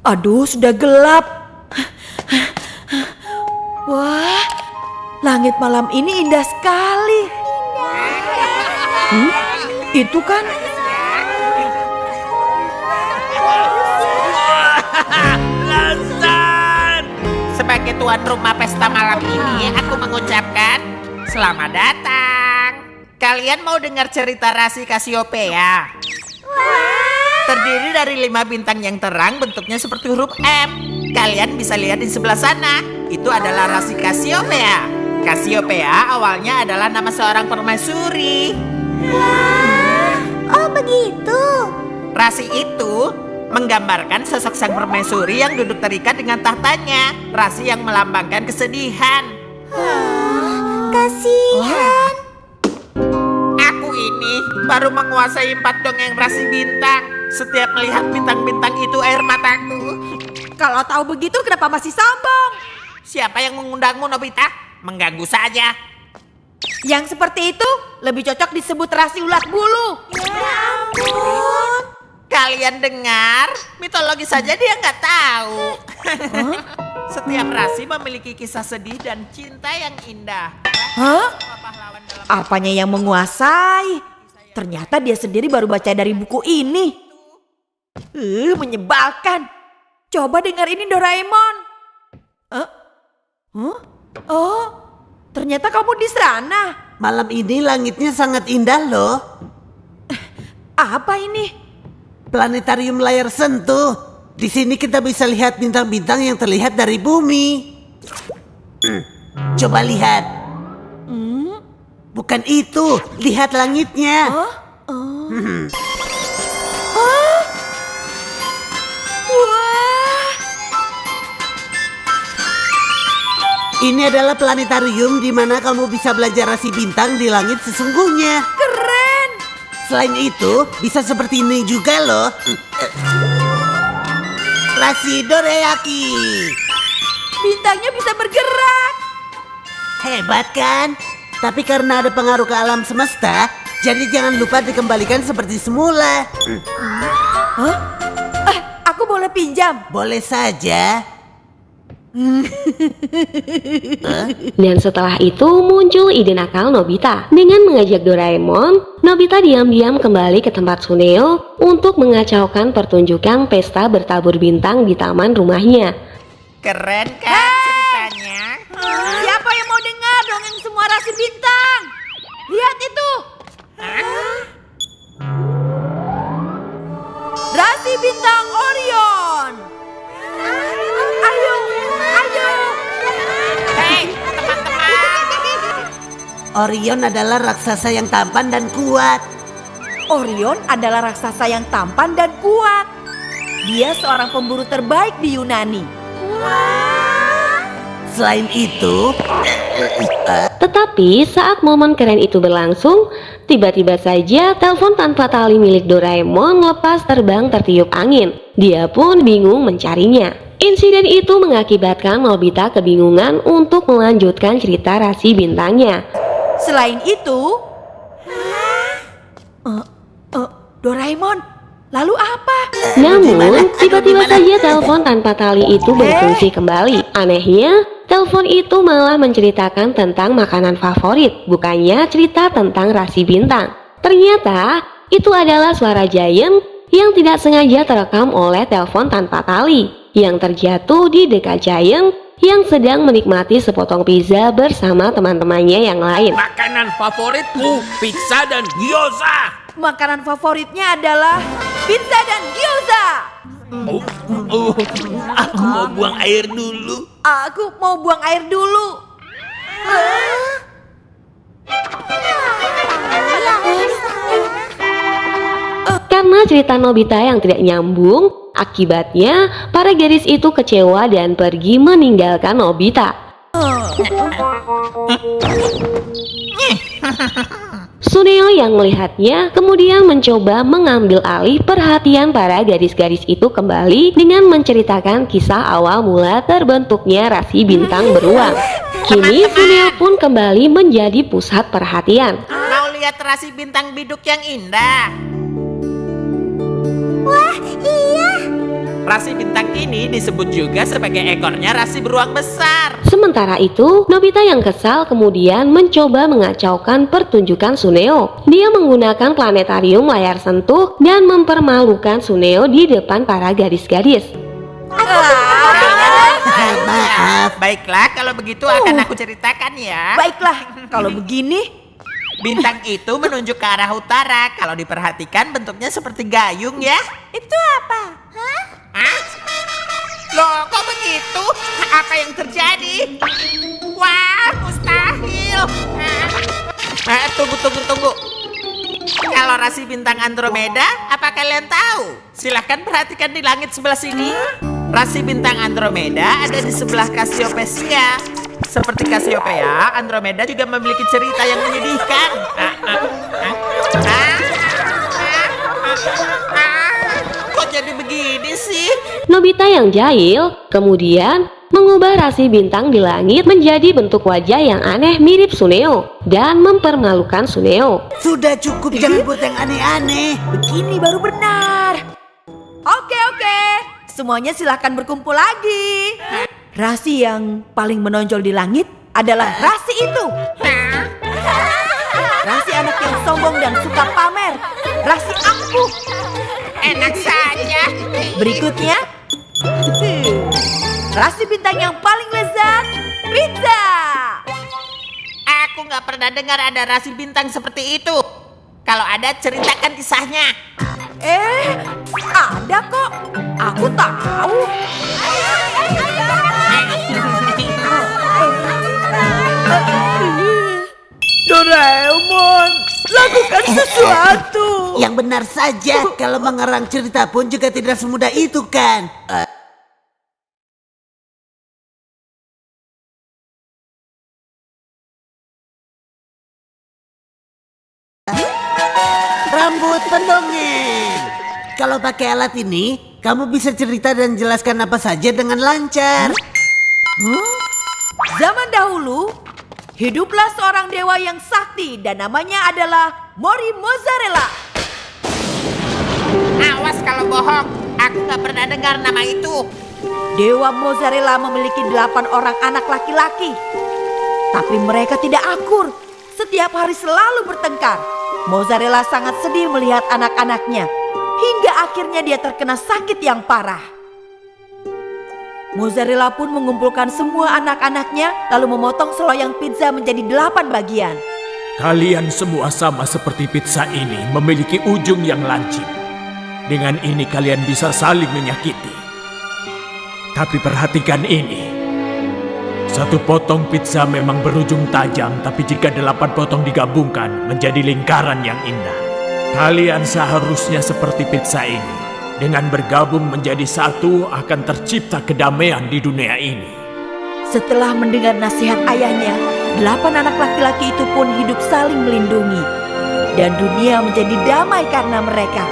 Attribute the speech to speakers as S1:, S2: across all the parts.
S1: Aduh, sudah gelap. Wah, langit malam ini indah sekali. Itu kan?
S2: Lazan! Sebagai tuan rumah pesta malam ini, aku mengucapkan selamat datang. Kalian mau dengar cerita Rasi Cassiopeia? Terdiri dari 5 bintang yang terang, bentuknya seperti huruf M. Kalian bisa lihat di sebelah sana. Itu adalah Rasi Cassiopeia. Cassiopeia awalnya adalah nama seorang permaisuri.
S3: Oh begitu.
S2: Rasi itu menggambarkan sosok sang permaisuri yang duduk terikat dengan tahtanya. Rasi yang melambangkan kesedihan.
S3: Kasihan.
S2: Aku ini baru menguasai 4 dongeng Rasi Bintang. Setiap melihat bintang-bintang itu air mataku.
S1: Kalau tahu begitu kenapa masih sombong?
S2: Siapa yang mengundangmu, Nobita? Mengganggu saja.
S1: Yang seperti itu lebih cocok disebut rasi ulat bulu.
S3: Ya ampun.
S2: Kalian dengar? Mitologi saja dia nggak tahu. Setiap rasi memiliki kisah sedih dan cinta yang indah.
S1: Hah?
S2: Semua pahlawan dalam
S1: Apanya yang menguasai? Ternyata dia sendiri baru baca dari buku ini. Menyebalkan. Coba dengar ini, Doraemon. Oh, ternyata kamu di sana.
S4: Malam ini langitnya sangat indah loh.
S1: Apa ini?
S4: Planetarium layar sentuh. Di sini kita bisa lihat bintang-bintang yang terlihat dari bumi. Coba lihat. Bukan itu, lihat langitnya.
S1: Wah,
S4: Ini adalah planetarium di mana kamu bisa belajar rasi bintang di langit sesungguhnya.
S1: keren.
S4: Selain itu, bisa seperti ini juga loh. Rasi Dorayaki.
S1: Bintangnya bisa bergerak.
S4: Hebat kan? Tapi karena ada pengaruh ke alam semesta, jadi jangan lupa dikembalikan seperti semula.
S1: Aku boleh pinjam?
S4: Boleh saja.
S5: Dan setelah itu muncul ide nakal Nobita. Dengan mengajak Doraemon, Nobita diam-diam kembali ke tempat Suneo untuk mengacaukan pertunjukan pesta bertabur bintang di taman rumahnya.
S2: keren kan ceritanya?
S1: Siapa yang mau dengar dongeng semua rasi bintang? Lihat itu. Rasi bintang Orion. Ayo.
S2: Hei, teman-teman.
S4: Orion adalah raksasa yang tampan dan kuat.
S1: Orion adalah raksasa yang tampan dan kuat. Dia seorang pemburu terbaik di Yunani.
S4: Selain itu,
S5: Tetapi saat momen keren itu berlangsung, tiba-tiba saja telepon tanpa tali milik Doraemon lepas terbang tertiup angin. Dia pun bingung mencarinya. Insiden itu mengakibatkan Nobita kebingungan untuk melanjutkan cerita rasi bintangnya.
S1: Selain itu, Doraemon, lalu apa?
S5: Namun, tiba-tiba saja telepon tanpa tali itu berfungsi kembali. Anehnya, telepon itu malah menceritakan tentang makanan favorit, bukannya cerita tentang rasi bintang. Ternyata, itu adalah suara Giant yang tidak sengaja terekam oleh telepon tanpa tali, yang terjatuh di dekat Giant yang sedang menikmati sepotong pizza bersama teman-temannya yang lain.
S6: Makanan favoritku, pizza dan gyoza.
S1: Makanan favoritnya adalah pizza dan gyoza.
S6: Aku mau buang air dulu.
S1: Aku mau buang air dulu.
S5: Karena cerita Nobita yang tidak nyambung, akibatnya para gadis itu kecewa dan pergi meninggalkan Nobita. Suneo yang melihatnya kemudian mencoba mengambil alih perhatian para gadis-gadis itu kembali dengan menceritakan kisah awal mula terbentuknya rasi bintang beruang. Kini Suneo pun kembali menjadi pusat perhatian.
S2: Mau lihat rasi bintang biduk yang indah?
S3: Wah, iya.
S2: Rasi bintang ini disebut juga sebagai ekornya rasi beruang besar.
S5: Sementara itu, Nobita yang kesal kemudian mencoba mengacaukan pertunjukan Suneo. Dia menggunakan planetarium layar sentuh dan mempermalukan Suneo di depan para gadis-gadis.
S4: Maaf.
S2: Baiklah, kalau begitu akan aku ceritakan ya.
S1: Baiklah, kalau begini.
S2: Bintang itu menunjuk ke arah utara. Kalau diperhatikan bentuknya seperti gayung ya.
S3: Itu apa? Hah?
S2: Hah? Loh, kok begitu? Apa yang terjadi? Wah, mustahil. Tunggu. Kalau rasi bintang Andromeda, apa kalian tahu? Silahkan perhatikan di langit sebelah sini. Rasi bintang Andromeda ada di sebelah Cassiopeia. Seperti Cassiopeia, Andromeda juga memiliki cerita yang menyedihkan. Kok jadi begini sih?
S5: Nobita yang jahil kemudian mengubah rasi bintang di langit menjadi bentuk wajah yang aneh mirip Suneo dan mempermalukan Suneo.
S4: Sudah cukup, jangan buat yang aneh-aneh.
S1: Begini baru benar. Oke. Semuanya silahkan berkumpul lagi. Rasi yang paling menonjol di langit adalah rasi itu. Rasi anak yang sombong dan suka pamer. Rasi aku.
S2: Enak saja.
S1: Berikutnya, rasi bintang yang paling lezat, pizza.
S2: Aku nggak pernah dengar ada rasi bintang seperti itu. Kalau ada, ceritakan kisahnya.
S1: Ada kok. Aku tahu. Doraemon, lakukan sesuatu.
S4: Yang benar saja, kalau mengarang cerita pun juga tidak semudah itu kan. Rambut pendongeng. Kalau pakai alat ini, kamu bisa cerita dan jelaskan apa saja dengan lancar.
S1: Zaman dahulu, hiduplah seorang dewa yang sakti dan namanya adalah Mori Mozzarella.
S2: Awas kalau bohong. Aku nggak pernah dengar nama itu.
S1: Dewa Mozzarella memiliki 8 orang anak laki-laki. Tapi mereka tidak akur. Setiap hari selalu bertengkar. Mozzarella sangat sedih melihat anak-anaknya. Hingga akhirnya dia terkena sakit yang parah. Mozzarella pun mengumpulkan semua anak-anaknya lalu memotong seloyang pizza menjadi 8 bagian.
S6: Kalian semua sama seperti pizza ini memiliki ujung yang lancip. Dengan ini kalian bisa saling menyakiti. Tapi perhatikan ini. Satu potong pizza memang berujung tajam, tapi jika 8 potong digabungkan menjadi lingkaran yang indah. Kalian seharusnya seperti pizza ini. Dengan bergabung menjadi satu akan tercipta kedamaian di dunia ini.
S1: Setelah mendengar nasihat ayahnya, 8 anak laki-laki itu pun hidup saling melindungi. Dan dunia menjadi damai karena mereka.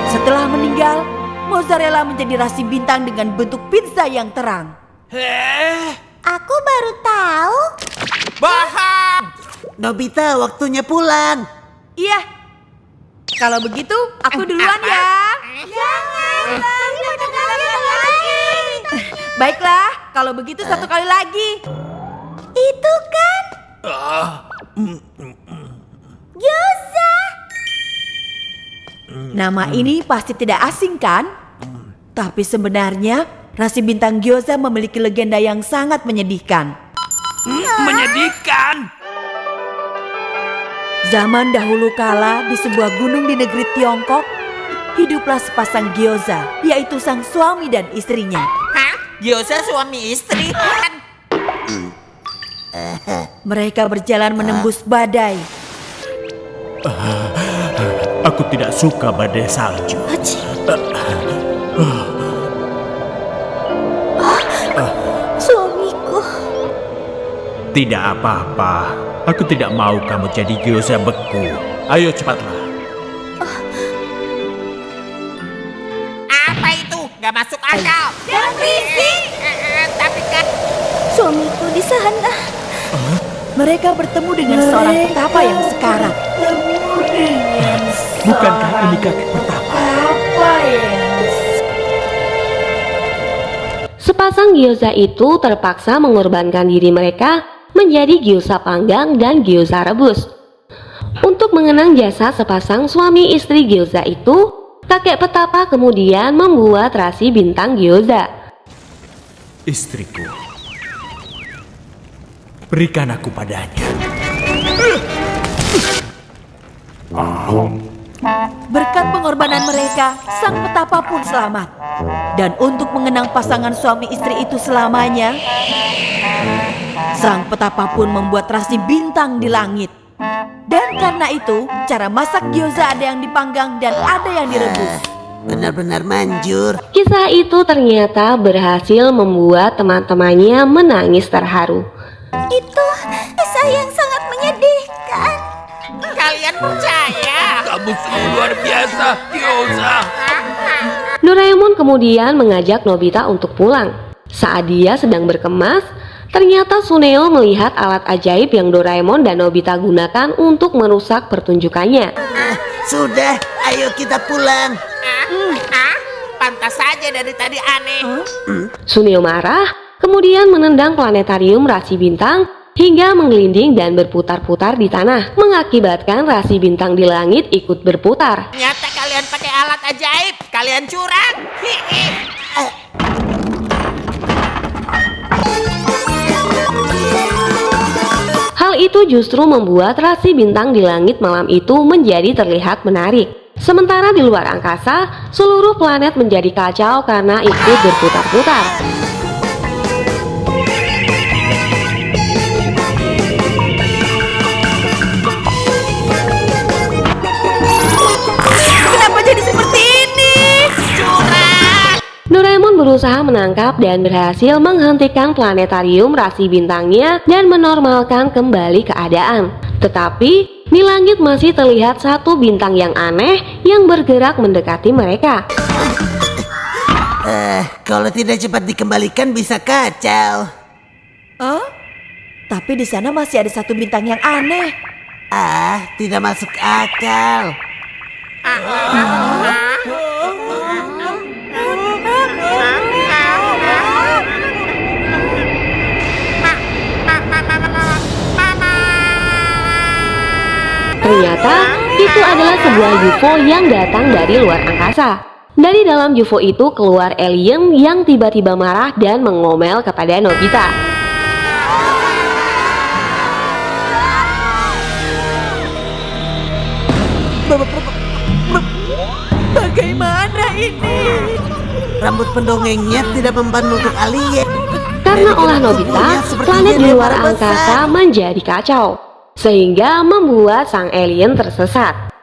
S1: Setelah meninggal, Mozzarella menjadi rasi bintang dengan bentuk pizza yang terang.
S3: Aku baru tahu.
S2: Bohong.
S4: Nobita, waktunya pulang.
S1: Iya. Kalau begitu, aku duluan ya.
S3: Jangan, lagi lagi.
S1: Baiklah, kalau begitu satu kali lagi.
S3: Itu kan gyoza.
S1: Nama ini pasti tidak asing kan? Tapi sebenarnya rasi bintang gyoza memiliki legenda yang sangat menyedihkan.
S6: Menyedihkan.
S1: Zaman dahulu kala di sebuah gunung di negeri Tiongkok, hiduplah sepasang gyoza, yaitu sang suami dan istrinya.
S2: Hah? Gyoza suami istri? Kan
S1: Mereka berjalan menembus badai.
S6: Aku tidak suka badai salju.
S3: Suamiku.
S6: Tidak apa-apa. Aku tidak mau kamu jadi gyoza beku. Ayo cepatlah.
S2: apa itu? Gak masuk akal.
S3: Jangan berisik.
S2: Tapi kan
S3: Suamiku di sana.
S1: Mereka bertemu dengan seorang petapa yang sekarat.
S6: Bukankah ini kakek pertama?
S5: Sepasang gyoza itu terpaksa mengorbankan diri mereka menjadi gyoza panggang dan gyoza rebus. Untuk mengenang jasa sepasang suami istri gyoza itu, kakek petapa kemudian membuat rasi bintang gyoza.
S6: Istriku, berikan aku padanya.
S1: Berkat pengorbanan mereka, sang petapa pun selamat. Dan untuk mengenang pasangan suami istri itu selamanya, sang petapa pun membuat rasi bintang di langit. Dan karena itu, cara masak gyoza ada yang dipanggang dan ada yang direbus.
S4: Benar-benar manjur.
S5: Kisah itu ternyata berhasil membuat teman-temannya menangis terharu.
S3: Itu kisah yang sangat menyedihkan.
S2: Kalian percaya?
S6: Kamu sungguh luar biasa, Gyoza.
S5: Doraemon kemudian mengajak Nobita untuk pulang. Saat dia sedang berkemas, ternyata Suneo melihat alat ajaib yang Doraemon dan Nobita gunakan untuk merusak pertunjukannya.
S4: Sudah, ayo kita pulang.
S2: Pantas saja dari tadi aneh.
S5: Suneo marah, kemudian menendang planetarium rasi bintang hingga menggelinding dan berputar-putar di tanah, mengakibatkan rasi bintang di langit ikut berputar.
S2: Ternyata kalian pakai alat ajaib. Kalian curang. Hihi.
S5: Hal itu justru membuat rasi bintang di langit malam itu menjadi terlihat menarik. Sementara di luar angkasa, seluruh planet menjadi kacau karena ikut berputar-putar.
S1: Kenapa jadi seperti ini?
S5: Doraemon berusaha menangkap dan berhasil menghentikan planetarium rasi bintangnya dan menormalkan kembali keadaan. Tetapi di langit masih terlihat satu bintang yang aneh yang bergerak mendekati mereka.
S4: Kalau tidak cepat dikembalikan bisa kacau.
S1: Tapi di sana masih ada satu bintang yang aneh.
S4: Tidak masuk akal.
S5: Ternyata itu adalah sebuah UFO yang datang dari luar angkasa. Dari dalam UFO itu keluar alien yang tiba-tiba marah dan mengomel kepada Nobita.
S1: Bagaimana ini?
S4: Rambut pendongengnya tidak mempan untuk alien.
S5: Karena olah Nobita, planet di luar angkasa menjadi kacau, sehingga membuat sang alien tersesat.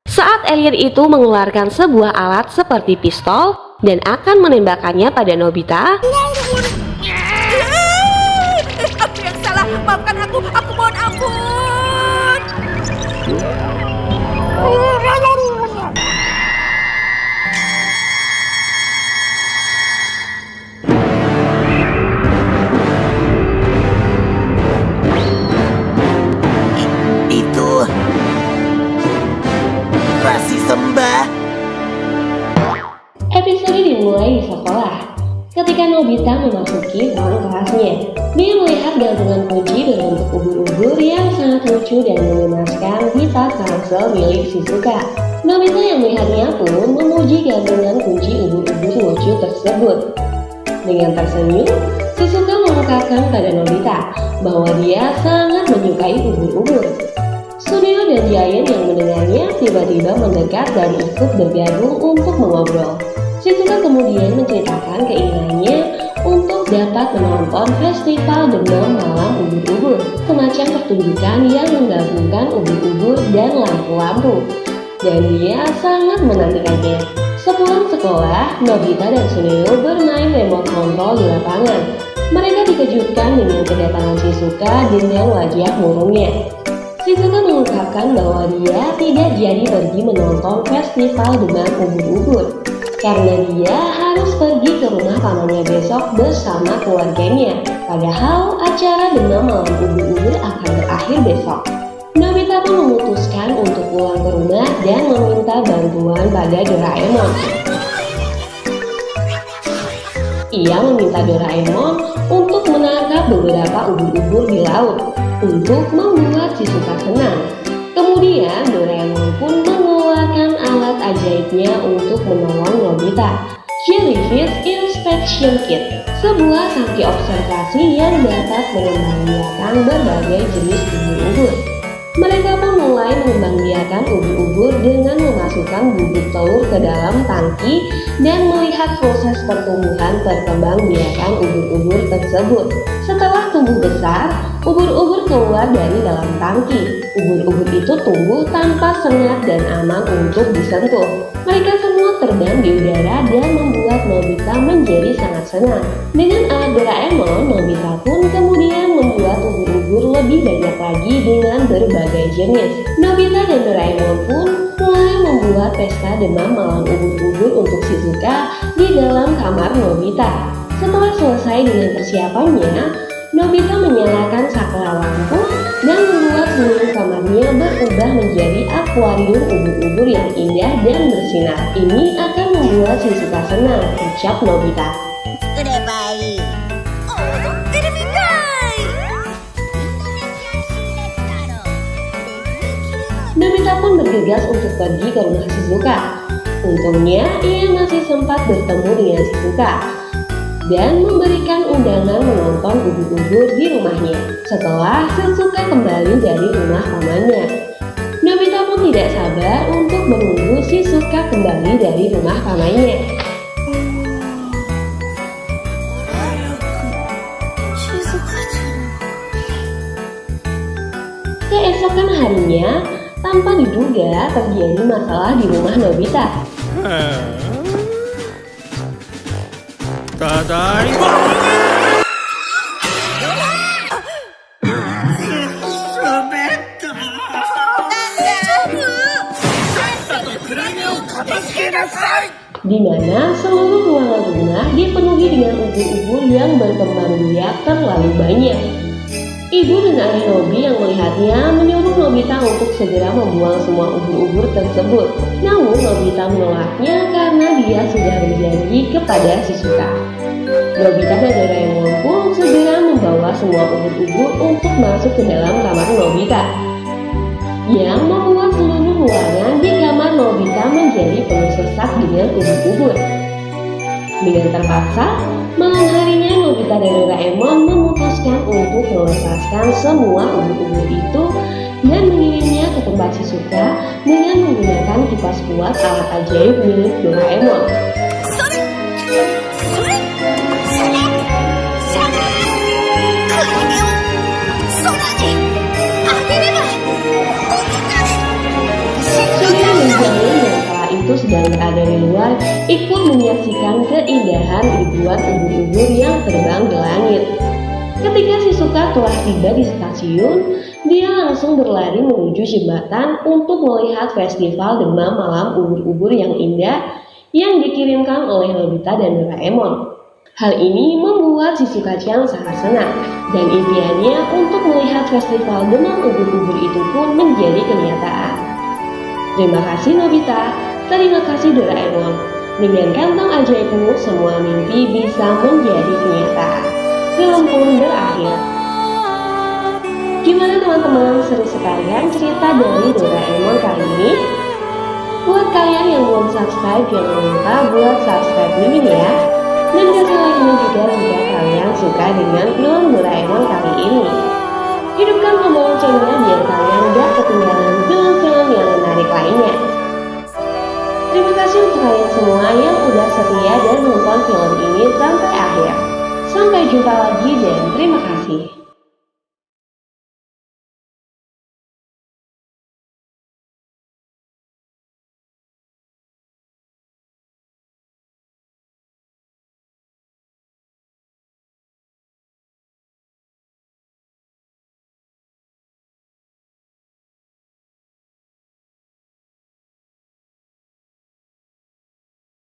S5: Saat alien itu mengeluarkan sebuah alat seperti pistol dan akan menembakkannya pada Nobita,
S1: Aku yang salah, maafkan aku mohon ampun.
S4: Itu rasi sembah.
S5: episode dimulai di sekolah. Ketika Nobita memasuki ruang kelasnya, dia melihat gantungan kunci berbentuk ubur-ubur yang sangat lucu dan menggemaskan di tas ransel milik Shizuka. Nobita yang melihatnya pun memuji gantungan kunci ubur-ubur lucu tersebut. Dengan tersenyum, Shizuka mengungkapkan pada Nobita bahwa dia sangat menyukai ubur-ubur. Suneo dan Giant yang mendengarnya tiba-tiba mendekat dan ikut bergabung untuk mengobrol. Shizuka kemudian menceritakan keinginannya untuk dapat menonton festival demam malam ubur-ubur, semacam pertunjukan yang menggabungkan ubur-ubur dan lampu-lampu. Dan dia sangat menantikannya. Sepulang sekolah, Nobita dan Suneo bermain remote control di lapangan. Mereka dikejutkan dengan kedatangan Shizuka dengan wajah murungnya. Shizuka mengungkapkan bahwa dia tidak jadi pergi menonton festival demam ubur-ubur karena dia harus pergi ke rumah pamannya besok bersama keluarganya. Padahal acara demam malam ubur-ubur akan berakhir besok. Nobita pun memutuskan untuk pulang ke rumah dan meminta bantuan pada Doraemon. Ia meminta Doraemon untuk menangkap beberapa ubur-ubur di laut untuk membuat Shizuka senang. Kemudian Doraemon pun mengeluarkan alat ajaibnya untuk menolong Nobita, Jellyfish Inspection Kit, sebuah tangki observasi yang dapat mengembangbiakan berbagai jenis ubur-ubur. Mereka pun mulai mengembangbiakan ubur-ubur dengan memasukkan bubuk telur ke dalam tangki dan melihat proses pertumbuhan perkembangbiakan ubur-ubur tersebut. Setelah tumbuh besar, ubur-ubur keluar dari dalam tangki. Ubur-ubur itu tumbuh tanpa sengat dan aman untuk disentuh. Mereka semua terbang di udara dan membuat Nobita menjadi sangat senang. Dengan alat Doraemon, Nobita pun kemudian membuat ubur-ubur lebih banyak lagi dengan berbagai jenis. Nobita dan Doraemon pun mulai membuat pesta demam malam ubur-ubur untuk Shizuka di dalam kamar Nobita. Setelah selesai dengan persiapannya, Nobita menyalakan saklar lampu dan membuat seluruh kamarnya berubah menjadi akuarium ubur-ubur yang indah dan bersinar. Ini akan membuat Shizuka senang, ucap Nobita.
S3: Udah baik. Oh, terbikai.
S5: Nobita pun bergegas untuk pergi ke rumah Shizuka. Untungnya, ia masih sempat bertemu dengan Shizuka dan memberikan undangan menonton ubur-ubur di rumahnya setelah Shizuka kembali dari rumah pamannya. Nobita pun tidak sabar untuk menunggu Shizuka kembali dari rumah pamannya. Keesokan harinya, tanpa diduga terjadi masalah di rumah Nobita. Di mana seluruh ruangan rumah dipenuhi dengan ubur-ubur yang berkembang biak terlalu banyak. Ibu dan ayah Nobi yang melihatnya menyuruh Nobita untuk segera membuang semua ubur-ubur tersebut. Namun Nobita menolaknya karena dia sudah berjanji kepada Shizuka. Nobita dan Doraemon pun segera membawa semua ubur-ubur untuk masuk ke dalam kamar Nobita, yang membuat seluruh ruangan di kamar Nobita menjadi penuh sesak dengan ubur-ubur. Dengan terpaksa, malam harinya Nobita dan Doraemon memutuskan untuk melepaskan semua ubur-ubur itu dan mengirimnya ke tempat Shizuka dengan menggunakan kipas kuat alat ajaib milik Doraemon. Sudah menjamin dan kala itu sedang berada di luar, ikut menyaksikan keindahan ribuan ubur-ubur yang terbang di langit. Ketika Shizuka telah tiba di stasiun, dia langsung berlari menuju jembatan untuk melihat festival demam malam ubur-ubur yang indah yang dikirimkan oleh Nobita dan Doraemon. Hal ini membuat Shizuka-chan sangat senang, dan impiannya untuk melihat festival demam ubur-ubur itu pun menjadi kenyataan. Terima kasih Nobita, terima kasih Doraemon. Dengan kantong ajaibmu, semua mimpi bisa menjadi kenyataan. Film pun berakhir. Gimana teman-teman, seru sekalian cerita dari Doraemon kali ini? Buat kalian yang belum subscribe, jangan lupa buat subscribe dulu ya. Dan kasih like-nya juga jika kalian suka dengan film Doraemon kali ini. Hidupkan tombol loncengnya biar kalian gak ketinggalan film-film yang menarik lainnya. Terima kasih untuk kalian semua yang udah setia dan nonton film ini sampai akhir. Sampai jumpa lagi dan